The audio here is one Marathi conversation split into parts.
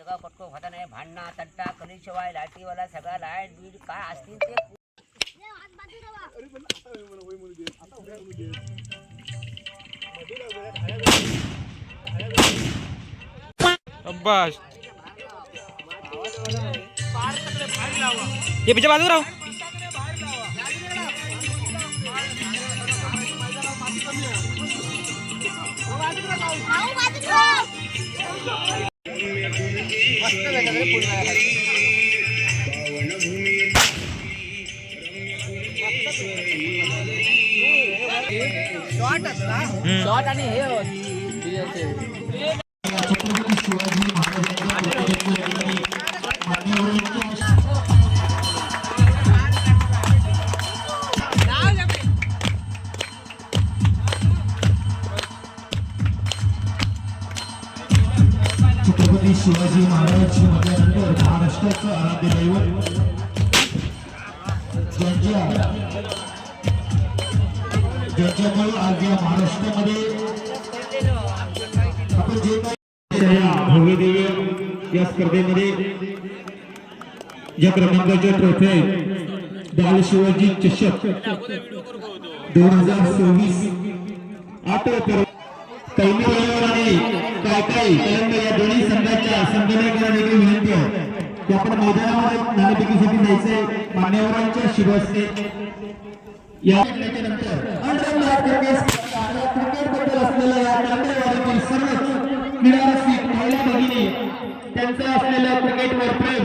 जगा पटको होता नाही भांडणा तट्टा कलिशिवाय लाटीवाला सगळा लाईट बीड काय असतील ते अब्बास ये पीछे बाजू रहो शॉट आणि हे छत्रपती शिवाजी महाराज म्हटल्यानंतर महाराष्ट्राचं आराध्य दैवत ज्यांच्यामुळे आज या महाराष्ट्रामध्ये आपण जे काही भव्य दिव्य या स्पर्धेमध्ये या क्रमांकाच्या ट्रॉफी आहेत बाल शिवाजी चषक 2024 8 पहिली वयाने काय काय या दोन्ही संघाच्या संघटनांना देखील विनंती आहे की आपण मैदानामध्ये नाणेफेकीसाठी जायचंय मान्यवरांच्या शिरस्ते या नंतर क्रिकेटबद्दल असलेल्या या कांडेवाडीतील सर्वच क्रीडारसिक महिला भगिनी त्यांचं असलेलं क्रिकेटवर प्रेम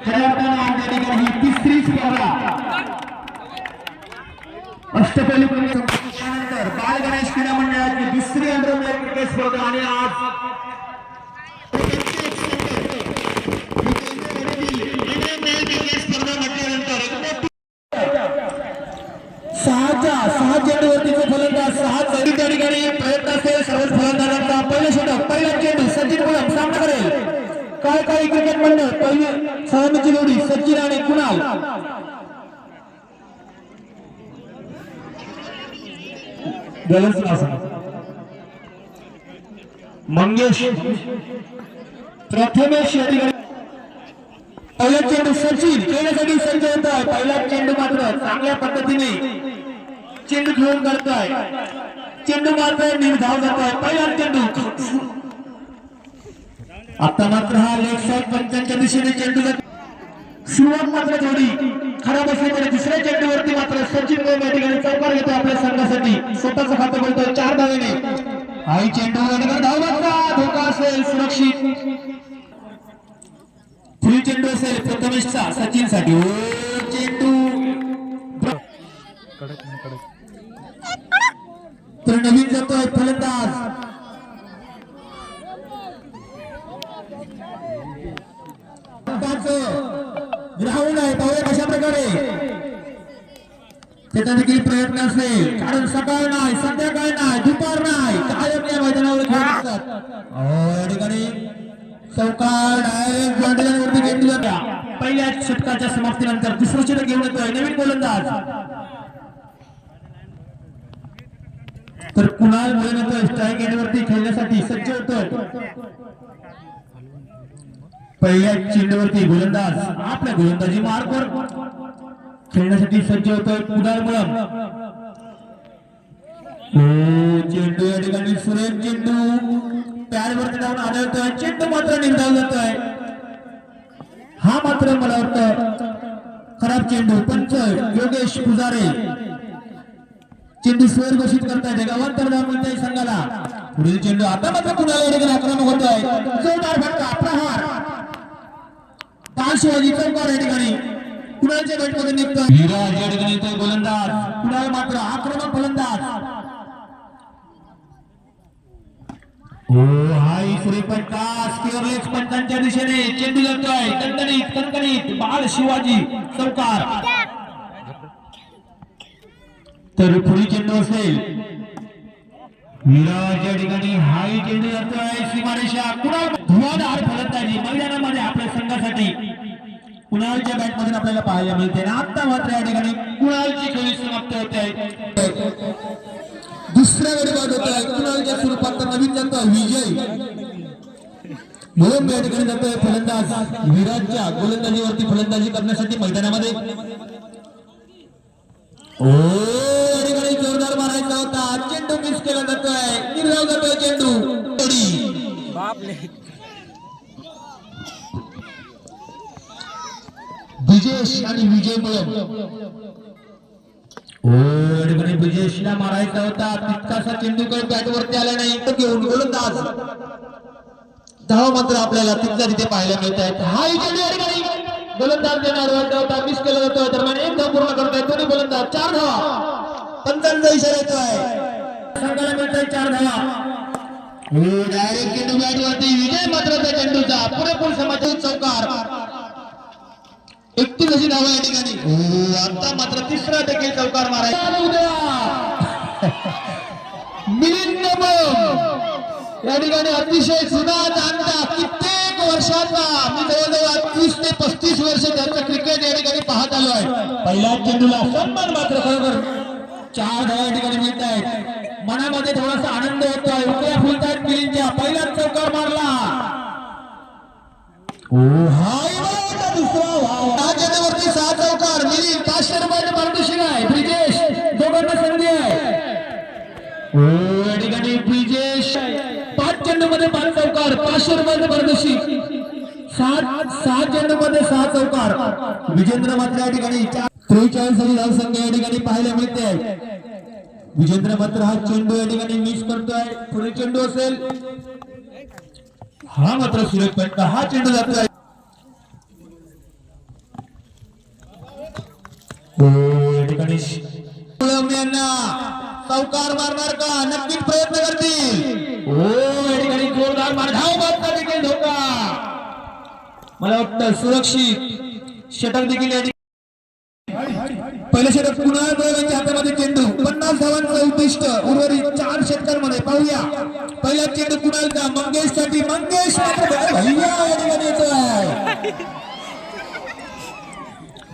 खऱ्या अर्थानं या ठिकाणी ही तिसरी स्पर्धा अष्टपैलू त्यानंतर बाल गणेश क्रीडा मंडळाची दुसरी अंडरवर्ल्ड क्रिकेट स्पर्धा आणि आज स्पर्धा म्हटल्यानंतर 6 चेंडूवरतीचे फलंदाज 6 चेंडू त्या ठिकाणी प्रयत्न असेल सर्वच फलंदाजांचा पहिला षटक पहिला चेंडू सचिन मुलाम सामना करेल काय काही क्रिकेट मंडळ पहिली सलामीची जोडी सचिन आणि कुणाल मंगेश प्रथमेश या ठिकाणी पहिला चेंडू सचिन खेळण्यासाठी सज्ज होत आहे पहिला चेंडू मात्र चांगल्या पद्धतीने चेंडू खेळून करतोय चेंडू मात्र निर्धाव जातोय पहिला चेंडू आता मात्र हा लेग साईड पंचांच्या दिशेने चेंडू जातो सुरुवात मात्र जोडी खराब असली तरी दुसऱ्या चेंडूवरती मात्र सचिन गोम या ठिकाणी चौकार घेतो आपल्या संघासाठी स्वतःचं खातं बोलतोय 4 धावेने आई चेंडू धावचा धोका असेल सुरक्षित फुल चेंडू असेल प्रथमेशचा सचिन साठी ओ चेंडू तर नवीन जातोय फलंदाज ग्राउंड आहे पाहूया कशा प्रकारे त्याचा देखील प्रयत्न असेल कारण सकाळ नाही संध्याकाळ नाही दुपार नाही कायम या मैदानावर खेळ असतात या ठिकाणी चौकार डायरेक्ट बाउंड्रीवरती घेतली जाता पहिल्या षटकाच्या समाप्तीनंतर दुसरं षटक घेऊन येतोय नवीन गोलंदाज तर कुणाल बोलून येतोय स्ट्राईक एंडवरती खेळण्यासाठी सज्ज होतोय पहिल्या चेंडूवरती गोलंदाज आपल्या गोलंदाजी मार्कवर खेळण्यासाठी सज्ज होतोय कुणाल मुळम चेंडू या ठिकाणी सुरेख चेंडू पॅडवरती जाऊन आढळतोय चेंडू मात्र निर्धाव जातोय हा मात्र मला वाटतं खराब चेंडू पंच योगेश पुजारे चेंडू स्वर घोषित करताय गावांतर धाव मिळतंय संघाला पुढील चेंडू आता मात्र कुणाल या ठिकाणी आक्रमक होतोय जोरदार फटका प्रहार बाल शिवाजी चौकार या ठिकाणी कुणालच्या बॅटमध्ये निघतोय विराज या ठिकाणी येतोय गोलंदाज कुणाल मात्र आक्रमक फलंदाज हो हाय सूर्यपण कास केअरलेस पंचांच्या दिशेने चेंडू जातोय कणकणीत बाल शिवाजी चौकार तर पुढील चेंडू असेल विराज या ठिकाणी हाय चेंडू जातोय सीमारेषा कुणाल धुवाधार फलंदाजी मैदानामध्ये आपल्या संघासाठी कुणालच्या बॅट मधून आपल्याला पाहायला मिळते आणि आता मात्र या ठिकाणी कुणालची खेळी समाप्त होते दुसऱ्या गडी बाद होत आहे कुणालच्या स्वरूपात नवीन जातो विजय म्हणून या ठिकाणी जातोय फलंदाज विराटच्या गोलंदाजीवरती फलंदाजी करण्यासाठी मैदानामध्ये. ओ या ठिकाणी जोरदार मारायचा होता, चेंडू मिस केला जातोय, निर्धाव जातोय चेंडू. बापले. ब्रिजेश आणि विजय मळम. ब्रिजेशला मारायचा होता, तितकासा चेंडू काही बॅटवरती आला नाही, तो घेऊन गोलंदाज. धाव मात्र आपल्याला तिथल्या तिथे पाहायला मिळत आहेत. हा चेंडू या ठिकाणी गोलंदाज देणार होता, मिस केला जातोय. दरम्यान एक धाव पूर्ण करतोय दोन्ही गोलंदाज. 4 धावा, पंचांचा इशारा येतोय, संघाला मिळतोय 4 धावा. डायरेक्ट चेंडू बॅटवरती, विजय मात्र त्या चेंडूचा पुरेपूर समाचार चौकार. 31 अशी धावा या ठिकाणी. आता मात्र तिसरा देखील चौकार मारायचा. मिलिंद या ठिकाणी अतिशय जुना जाणता, कित्येक वर्षाचा, मी जवळजवळ 30 ते 35 वर्ष त्यांचं क्रिकेट या ठिकाणी पाहत आलो आहे. पहिल्या चेंडूला सन्मान मात्र खरोखर 4 धावा या ठिकाणी मिळत आहेत. मनामध्ये थोडासा आनंद होतोय, उकळ्या फुलतायत मिलिंदच्या. पहिलाच चौकार मारला. वरती 6 चौकार. मिलिंद 500 रुपयाचे पारितोषिक आहे. ब्रिजेश दोघांना संधी आहे. या ठिकाणी ब्रिजेश 5 चेंडू मध्ये 5 चौकार, 500 रुपयाचे पारितोषिक. 6 चेंडू मध्ये 6 चौकार. विजेंद्र मात्र या ठिकाणी 43 धावसंख्या या ठिकाणी पाहायला मिळते. विजेंद्र मात्र हा चेंडू या ठिकाणी मिस करतोय. पुढे चेंडू असेल, हा मात्र सुरेख फटका. हा चेंडू जातोय. या ठिकाणी चौकार मारणार का? नक्कीच प्रयत्न करतील. या ठिकाणी जोरदार मार, धाव मारता देखील धोका. मला वाटतं सुरक्षित षटक देखील या ठिकाणी. पहिलं षटक कुणाल गोळ्यांच्या हातामध्ये चेंडू. 50 धावांचं उद्दिष्ट उर्वरित 4 षटकांमध्ये. पाहूया पहिला चेंडू कुणालचा, मंगेश साठी. मंगेश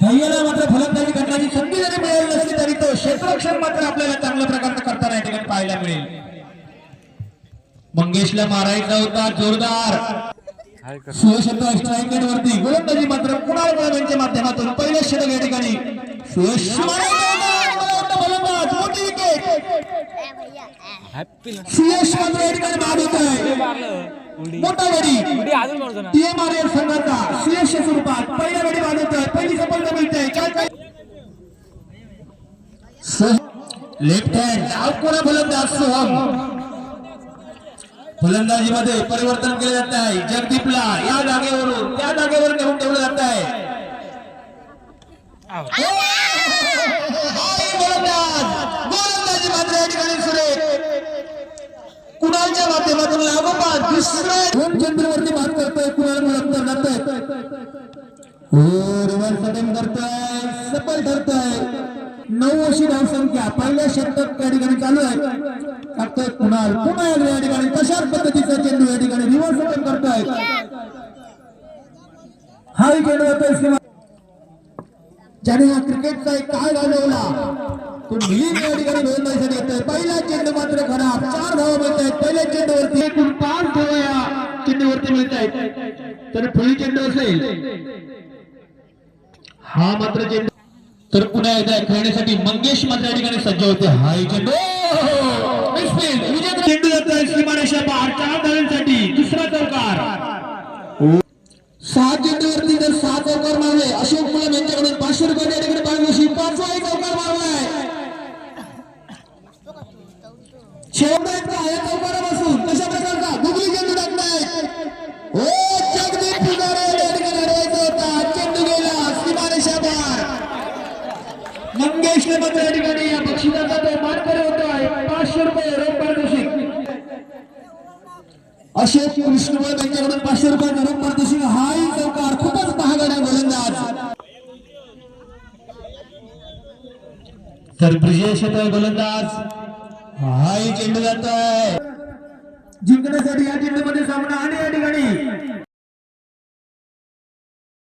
भैयाला मात्र फलंदाजी करण्याची संधी जरी मिळाली नसली तरी तो क्षेत्ररक्षण मात्र आपल्याला चांगल्या प्रकारचं करताना या ठिकाणी पाहायला मिळेल. मंगेशला मारायचा होता जोरदार. सुयश स्ट्राईक रेट वरती. गोलंदाजी मात्र कुणाल गोळ्यांच्या माध्यमातून पहिल्या षटक या ठिकाणी सुयश फलंदाज. मोठी विकेट. सुयश मात्र या ठिकाणी बाद होत आहे. मोठा गडी TMRL संघाचा सुयश स्वरूपात पहिल्या गडी बाद होत आहे. पहिली सफलता मिळते. लेफ्ट हँड अवकोरा फलंदाज सोहम. फलंदाजीमध्ये परिवर्तन केले जात आहे. जगदीपला या जागेवरून त्या जागेवर नेऊन ठेवलं जात आहे. गोलंदाजी मात्र या ठिकाणी सुरेख कुणालच्या माध्यमातून लागोपाठ दुसऱ्या चंद्रवरती मार करतोय. कुणाल मुलांतर जातोय. रिव्हर्स अटेम्प्ट करतोय, सफल ठरतोय. 9 अशी धावसंख्या पहिल्या षटक या ठिकाणी चालू आहे. टाकतोय कुणाल. पुन्हा या ठिकाणी तशाच पद्धतीचा चेंडू या ठिकाणी रिव्हर्स अटेम्प्ट करतोय. हा चेंडू होतोय ज्याने हा क्रिकेटचा एक काळ घालवला तो मिलिंद या ठिकाणी गोलंदाजीसाठी येतोय. पहिला चेंडू मात्र खराब. 4 धावा मिळत आहेत. पहिल्या चेंडूवरती एकूण 5 धावा या चेंडूवरती मिळत आहेत. तर पुढील चेंडू असेल, हा मात्र चेंडू तर पुन्हा एकदा खेळण्यासाठी मंगेश मात्र या ठिकाणी सज्ज होते. हा चेंडू चेंडू जातोय सीमारेषा पार. 4 धावांसाठी दुसरा चौकार. 6 चेंडूवरती जर 6 चौकार मारले अशोक मुलाम यांच्याकडून 500 रुपये या ठिकाणी पारितोषिक. 5वाही चौकार मारलाय. शेवटचा या चौकारापासून कशा प्रकारचा गुगली चेंडू टाकलाय. जगदीप पुजारी या ठिकाणी अडवायचा होता. चेंडू गेला सीमारेषा पार. मंगेशने मात्र या ठिकाणी या बक्षिसाचा तो मानकरी होतोय. 500 रुपये रोख पारितोषिक. अशोक कृष्णमळ यांच्याकडून 500 रुपये रोख पारितोषिक. हाही चौकार खूपच महागडा गोलंदाज. तर ब्रिजेश येतोय गोलंदाज. हाही चेंडू जातोय. जिंकण्यासाठी या चेंडूमध्ये सामना आणि या ठिकाणी